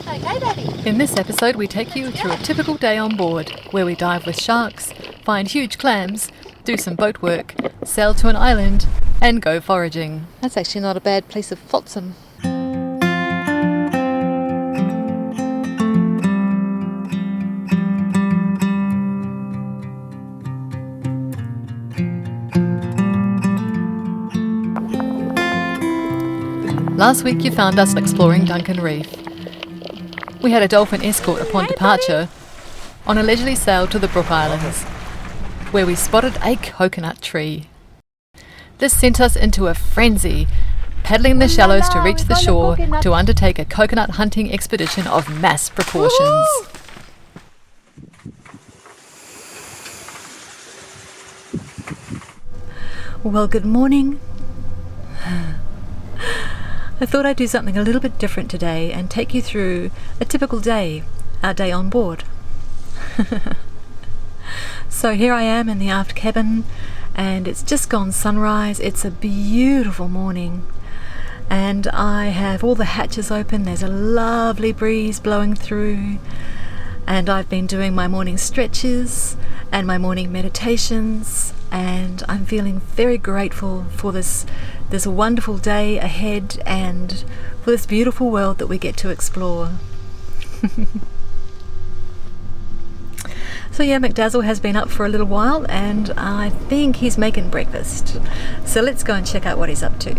Okay, Daddy. In this episode, we take you through a typical day on board, where we dive with sharks, find huge clams, do some boat work, sail to an island, and go foraging. That's actually not a bad piece of flotsam. Last week you found us exploring Duncan Reef. We had a dolphin escort upon departure on a leisurely sail to the Brook Islands, where we spotted a coconut tree. This sent us into a frenzy, paddling the shallows to reach the shore to undertake a coconut hunting expedition of mass proportions. Well, good morning. I thought I'd do something a little bit different today and take you through a typical day, our day on board. So here I am in the aft cabin, and it's just gone sunrise. It's a beautiful morning, and I have all the hatches open. There's a lovely breeze blowing through, and I've been doing my morning stretches and my morning meditations, and I'm feeling very grateful for this wonderful day ahead and for this beautiful world that we get to explore. So yeah, McDazzle has been up for a little while, and I think he's making breakfast. So let's go and check out what he's up to.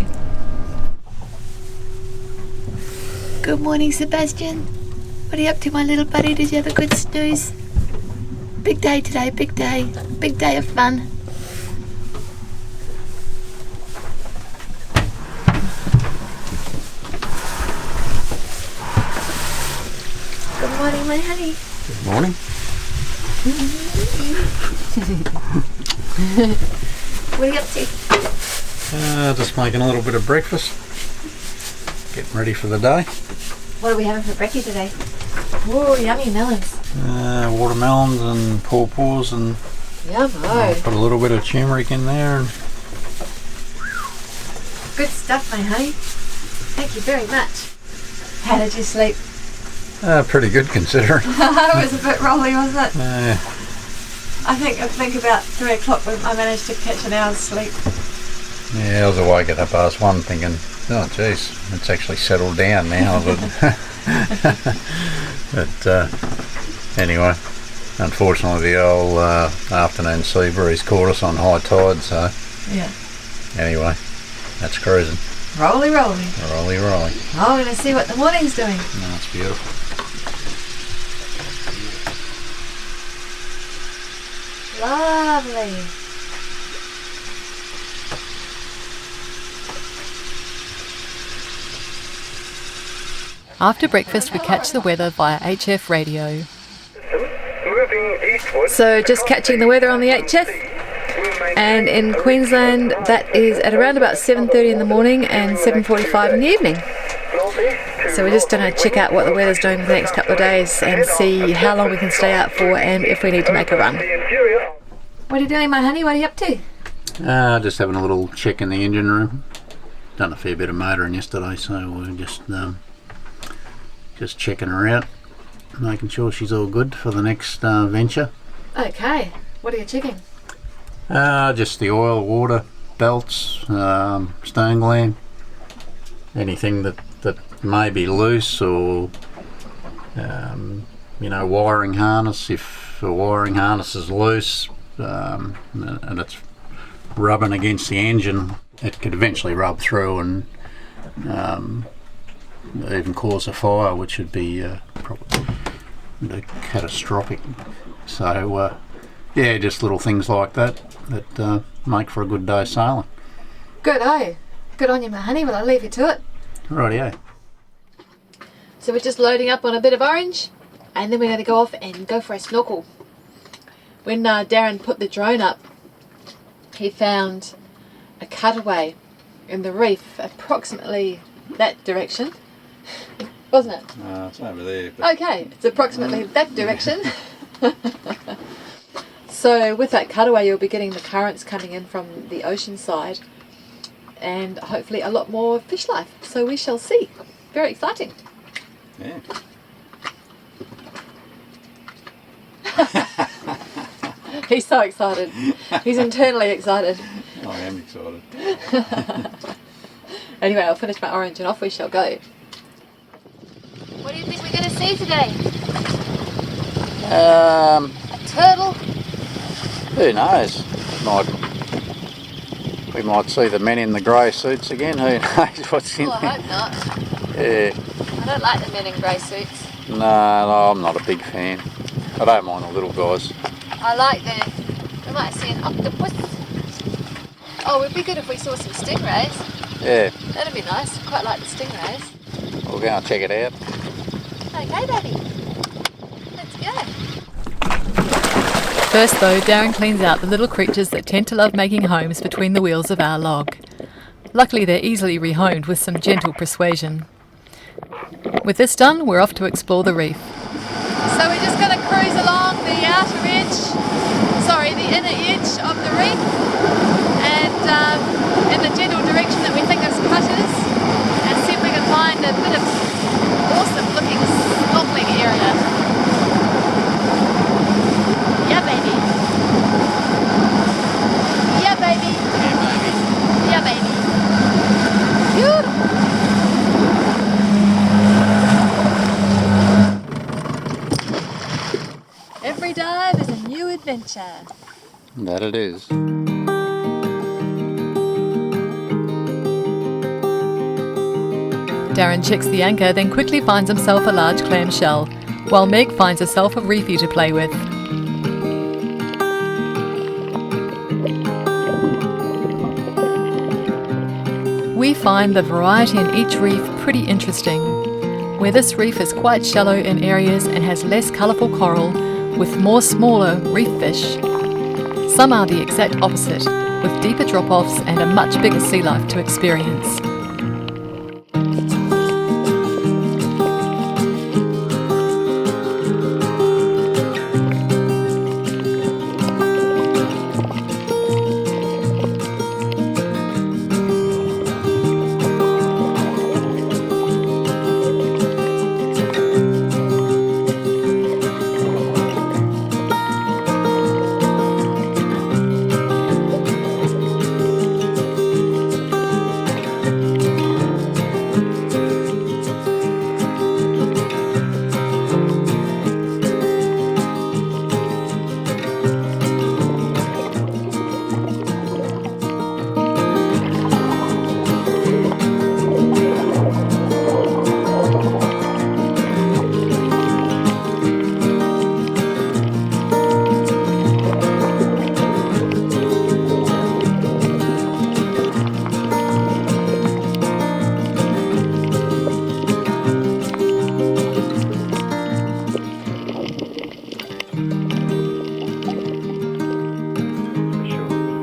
Good morning, Sebastian. What are you up to, my little buddy? Did you have a good snooze? Big day today, big day. Big day of fun. Good morning, my honey. Good morning. What are you up to? Just making a little bit of breakfast. Getting ready for the day. What are we having for brekkie today? Whoa, yummy melons. Watermelons and pawpaws, and Yummo. put a little bit of turmeric in there. And Good stuff, my honey. Thank you very much. How did you sleep? pretty good considering. It was a bit rolly, wasn't it? Uh, I think about 3 o'clock when I managed to catch an hour's sleep. yeah, I was awake at 1:30 thinking, oh geez, it's actually settled down now. But anyway, unfortunately the old afternoon sea breeze caught us on high tide, so Yeah. anyway, that's cruising. Rolly. Rolly. Oh, we're going to see what the morning's doing. No, it's beautiful. Lovely. After breakfast, we catch the weather via HF radio. Moving eastward. So just catching the weather on the HF, and in Queensland that is at around about 7:30 in the morning and 7:45 in the evening. So we're just going to check out what the weather's doing for the next couple of days and see how long we can stay out for and if we need to make a run. What are you doing, my honey? What are you up to? Just having a little check in the engine room. Done a fair bit of motoring yesterday, so we're just checking her out, making sure she's all good for the next venture. Okay. What are you checking? Just the oil, water, belts, stone gland, anything that may be loose, or wiring harness. If the wiring harness is loose and it's rubbing against the engine, it could eventually rub through and even cause a fire, which would be probably catastrophic. So just little things like that make for a good day sailing. Good, eh? Good on you, my honey. Well, I'll leave you to it. Rightio. So we're just loading up on a bit of orange, and then we're going to go off and go for a snorkel. When Darren put the drone up, he found a cutaway in the reef approximately that direction, wasn't it? It's over there. But Okay, it's approximately that direction. So with that cutaway, you'll be getting the currents coming in from the ocean side, and hopefully a lot more fish life. So we shall see. Very exciting. yeah. He's so excited. He's internally excited. I am excited. Anyway, I'll finish my orange and off we shall go. What do you think we're going to see today? Um, A turtle? who knows? We might see the men in the grey suits again. Who knows what's in Oh, I there? hope not. Yeah. I don't like the men in grey suits. No, I'm not a big fan. I don't mind the little guys. I like we might see an octopus. Oh, it'd be good if we saw some stingrays. Yeah, That'd be nice. Quite like the stingrays. we'll go and check it out. Okay, Daddy. Let's go. First though, Darren cleans out the little creatures that tend to love making homes between the wheels of our log. Luckily they're easily rehomed with some gentle persuasion. With this done, we're off to explore the reef. So we're just going to cruise along the the inner edge of the reef, and in the general direction that we think is cutters, and see if we can find a bit of awesome looking snorkeling area. Yeah, baby. Yeah, baby. Yeah, baby. Beautiful. Every dive is a new adventure. That it is. Darren checks the anchor, then quickly finds himself a large clam shell, while Meg finds herself a reefie to play with. We find the variety in each reef pretty interesting. Where this reef is quite shallow in areas and has less colourful coral, with more smaller reef fish. Some are the exact opposite, with deeper drop-offs and a much bigger sea life to experience.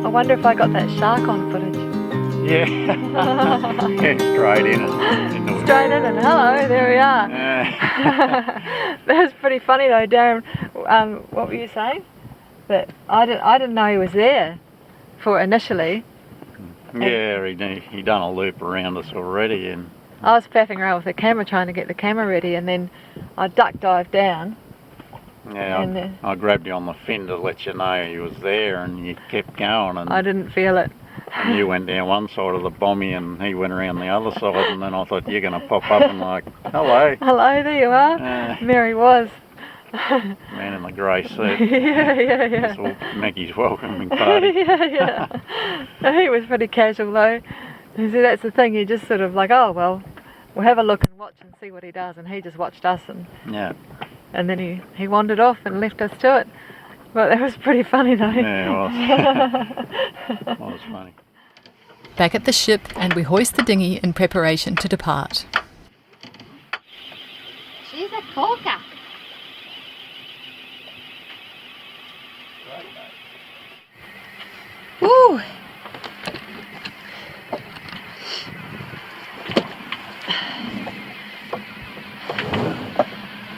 I wonder if I got that shark on footage. Yeah. Yeah, straight in it. Straight in and hello, there we are. That was pretty funny though, Darren. What were you saying? That I didn't know he was there for initially. Yeah, he done a loop around us already, and I was faffing around with the camera trying to get the camera ready, and then I duck dived down. yeah, And, I grabbed you on the fin to let you know he was there, and you kept going, and, I didn't feel it. and you went down one side of the bommy, and he went around the other side, and then I thought you're going to pop up and like, hello, Hello, there you are. Mary was. man in the grey suit. Yeah. It's Maggie's welcoming party. yeah. He was pretty casual though. You see, that's the thing. You just sort of like, oh well, we'll have a look and watch and see what he does. And he just watched us, Yeah, and then he wandered off and left us to it. But that was pretty funny though. yeah, it was. That was funny. Back at the ship, and we hoist the dinghy in preparation to depart. She's a corker. Woo!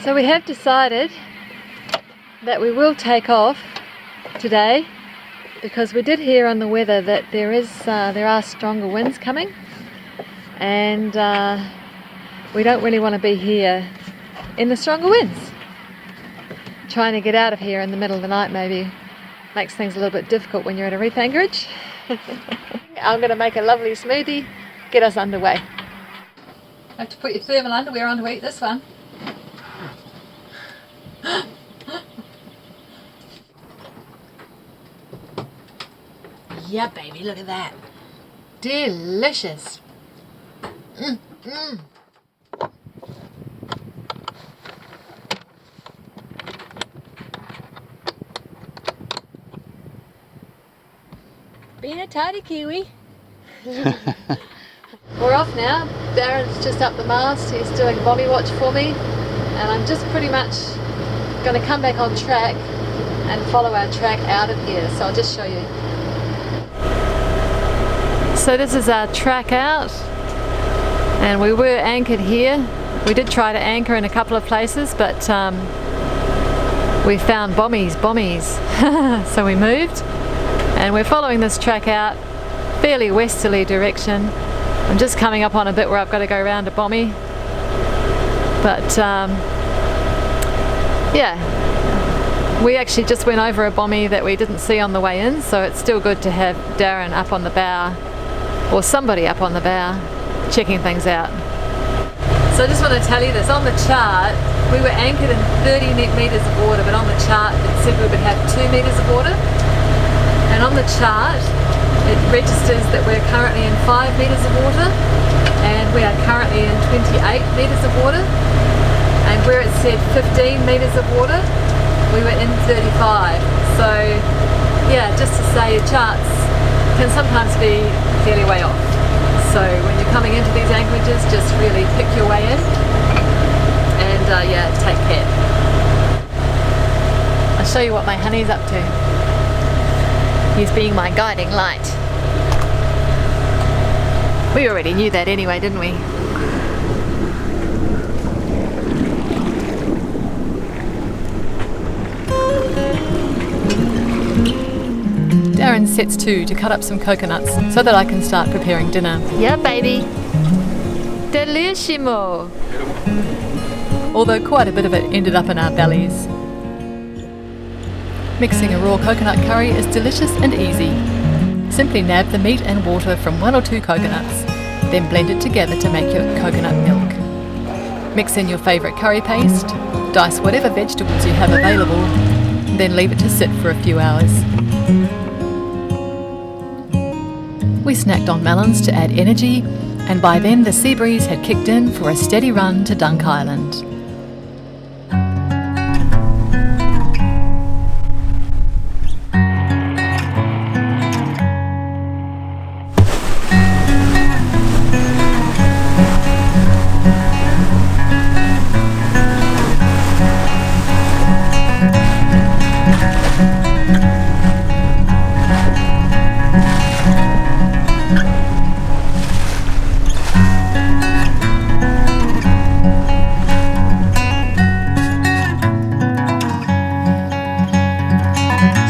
So we have decided that we will take off today, because we did hear on the weather that there are stronger winds coming, and we don't really want to be here in the stronger winds. trying to get out of here in the middle of the night maybe makes things a little bit difficult when you're at a reef anchorage. I'm going to make a lovely smoothie, get us underway. Have to put your thermal underwear on to eat this one. Yeah, baby, look at that. Delicious. Being a tidy Kiwi. We're off now. Darren's just up the mast. He's doing bommy watch for me. And I'm just pretty much going to come back on track and follow our track out of here. So I'll just show you. So this is our track out. And we were anchored here. We did try to anchor in a couple of places, but we found bommies. So we moved. And we're following this track out, fairly westerly direction. I'm just coming up on a bit where I've got to go around a bommy. But yeah, we actually just went over a bommy that we didn't see on the way in, so it's still good to have Darren up on the bow, or somebody up on the bow, checking things out. So I just want to tell you this, on the chart, we were anchored in 30 metres of water, but on the chart it said we would have 2 metres of water. And on the chart, it registers that we're currently in 5 metres of water, and we are currently in 28 metres of water. And where it said 15 metres of water, we were in 35. So, yeah, just to say, charts can sometimes be fairly way off. So when you're coming into these anchorages, just really pick your way in, and yeah, take care. I'll show you what my honey's up to. He's being my guiding light. We already knew that anyway, didn't we? Darren sets to cut up some coconuts so that I can start preparing dinner. Yeah, baby. Delissimo. Although quite a bit of it ended up in our bellies. Mixing a raw coconut curry is delicious and easy. Simply nab the meat and water from 1 or 2 coconuts, then blend it together to make your coconut milk. Mix in your favourite curry paste, dice whatever vegetables you have available, then leave it to sit for a few hours. We snacked on melons to add energy, and by then the sea breeze had kicked in for a steady run to Dunk Island.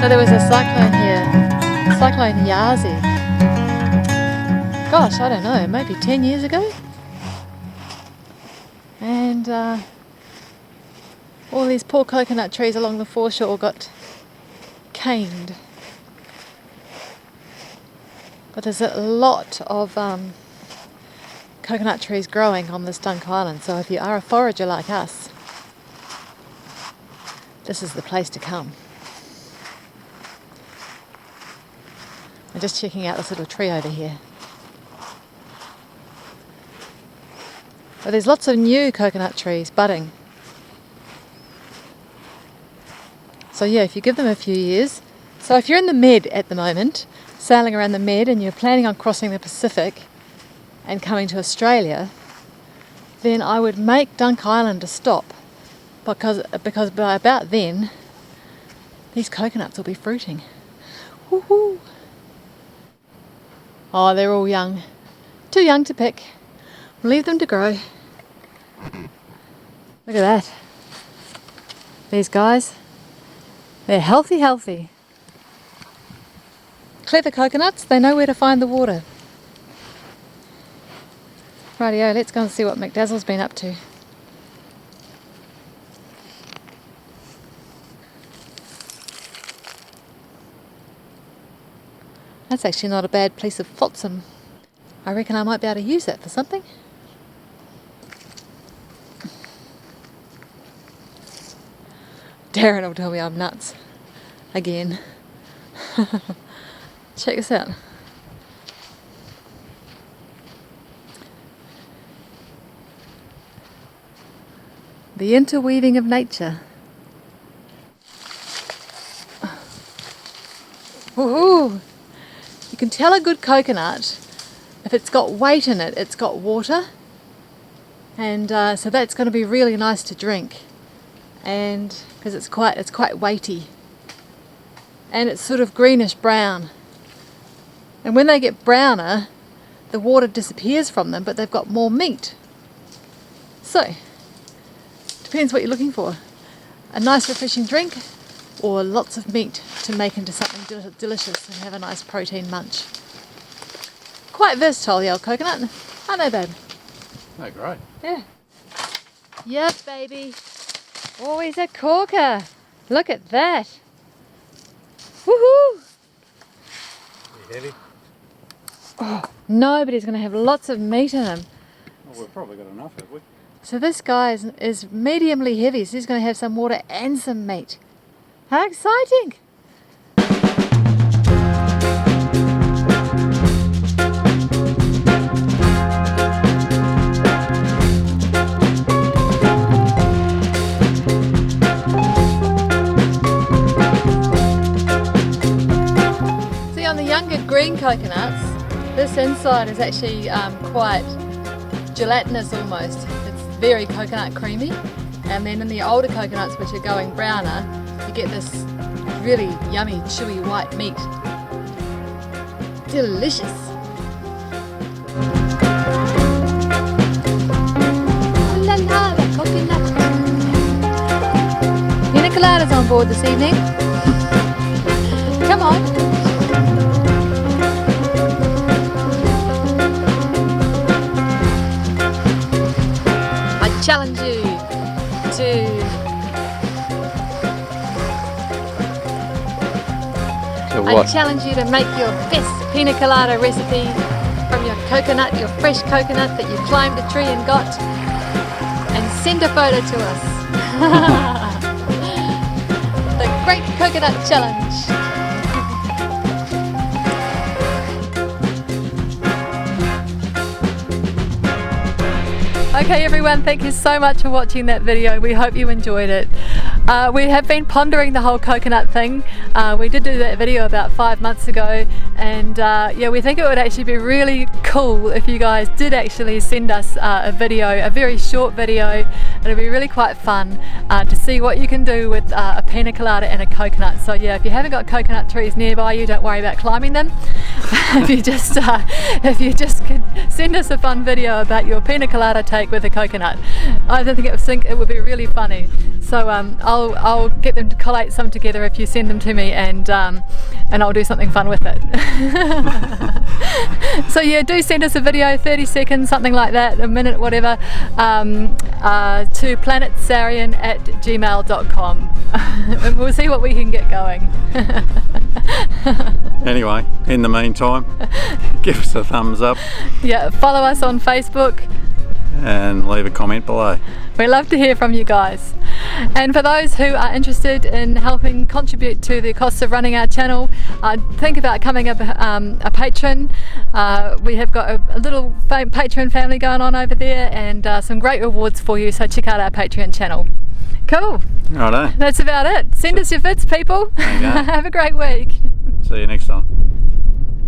So there was a cyclone here, Cyclone Yazi. Gosh, I don't know, maybe 10 years ago? And all these poor coconut trees along the foreshore got caned. But there's a lot of coconut trees growing on this Dunk Island, so if you are a forager like us, this is the place to come. I'm just checking out this little tree over here. But there's lots of new coconut trees budding. So yeah, if you give them a few years. So if you're in the Med at the moment, sailing around the Med, and you're planning on crossing the Pacific and coming to Australia, then I would make Dunk Island a stop, because by about then these coconuts will be fruiting. Woohoo! Oh, they're all young. Too young to pick. Leave them to grow. Look at that. These guys. They're healthy. Clever coconuts, they know where to find the water. Rightio, let's go and see what McDazzle's been up to. That's actually not a bad piece of flotsam. I reckon I might be able to use that for something. Darren will tell me I'm nuts. Again. Check this out. The interweaving of nature. Woohoo! You can tell a good coconut if it's got weight in it, it's got water, and so that's going to be really nice to drink, and because it's quite weighty, and it's sort of greenish brown. And when they get browner, the water disappears from them, but they've got more meat. So, depends what you're looking for. A nice refreshing drink, or lots of meat to make into something delicious and have a nice protein munch. Quite versatile, the old coconut. I know, babe. Oh, great. Yeah. Yep, baby. Always a corker. Look at that. Woohoo! Heavy? Oh, no, but he's going to have lots of meat in him. Well, we've probably got enough, have we? So this guy is mediumly heavy, so he's going to have some water and some meat. How exciting! See, on the younger green coconuts, this inside is actually quite gelatinous almost. It's very coconut creamy, and then in the older coconuts, which are going browner, you get this really yummy chewy white meat. Delicious. Oh la la, the coconut. Pina coladas on board this evening. Come on. I challenge you to I challenge you to make your best pina colada recipe from your coconut, your fresh coconut that you climbed a tree and got, and send a photo to us. The Great Coconut Challenge. Okay everyone, thank you so much for watching that video. We hope you enjoyed it. We have been pondering the whole coconut thing. We did do that video about 5 months ago, and yeah, we think it would actually be really cool if you guys did actually send us a video, a very short video. It'll be really quite fun to see what you can do with a pina colada and a coconut. So yeah, if you haven't got coconut trees nearby you, don't worry about climbing them. if you just could send us a fun video about your pina colada take with a coconut, I think it would be really funny. So I'll get them to collate some together if you send them to me, and I'll do something fun with it. So yeah, do send us a video, 30 seconds, something like that, a minute, whatever, to planetsarean@gmail.com, and we'll see what we can get going. Anyway, in the meantime, give us a thumbs up. Yeah, follow us on Facebook. And leave a comment below. We love to hear from you guys. And for those who are interested in helping contribute to the costs of running our channel, think about becoming a patron. We have got a little Patreon family going on over there, and some great rewards for you, so check out our Patreon channel. Cool. Righto. That's about it. Send us your vids, people. There you go. Have a great week. See you next time.